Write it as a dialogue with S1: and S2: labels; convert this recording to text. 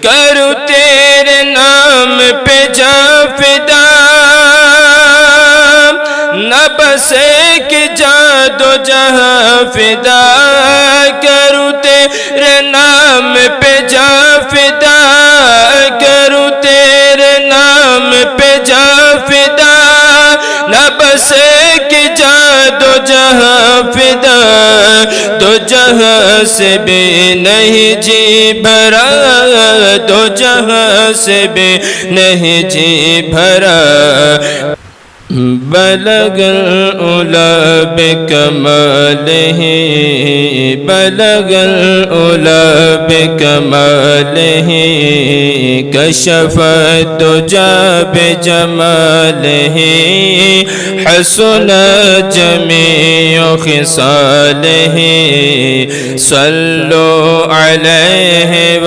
S1: کروں تیرے نام پہ جاں فدا، نہ بس ایک جاں دو جہاں فدا، کروں تیرے نام پہ جاں فدا، کروں تیرے نام پہ جاں فدا، نہ بس ایک جاں دو جہاں فدا، دو جہاں سے بھی نہیں جی بھرا، دو جہاں سے بھی نہیں جی بھرا، بلغ العلا بکمالہ، بلغ العلا بکمالہ، کشف الدجی بجمالہ، حسن جمیع خصالہ، صلوا علیہ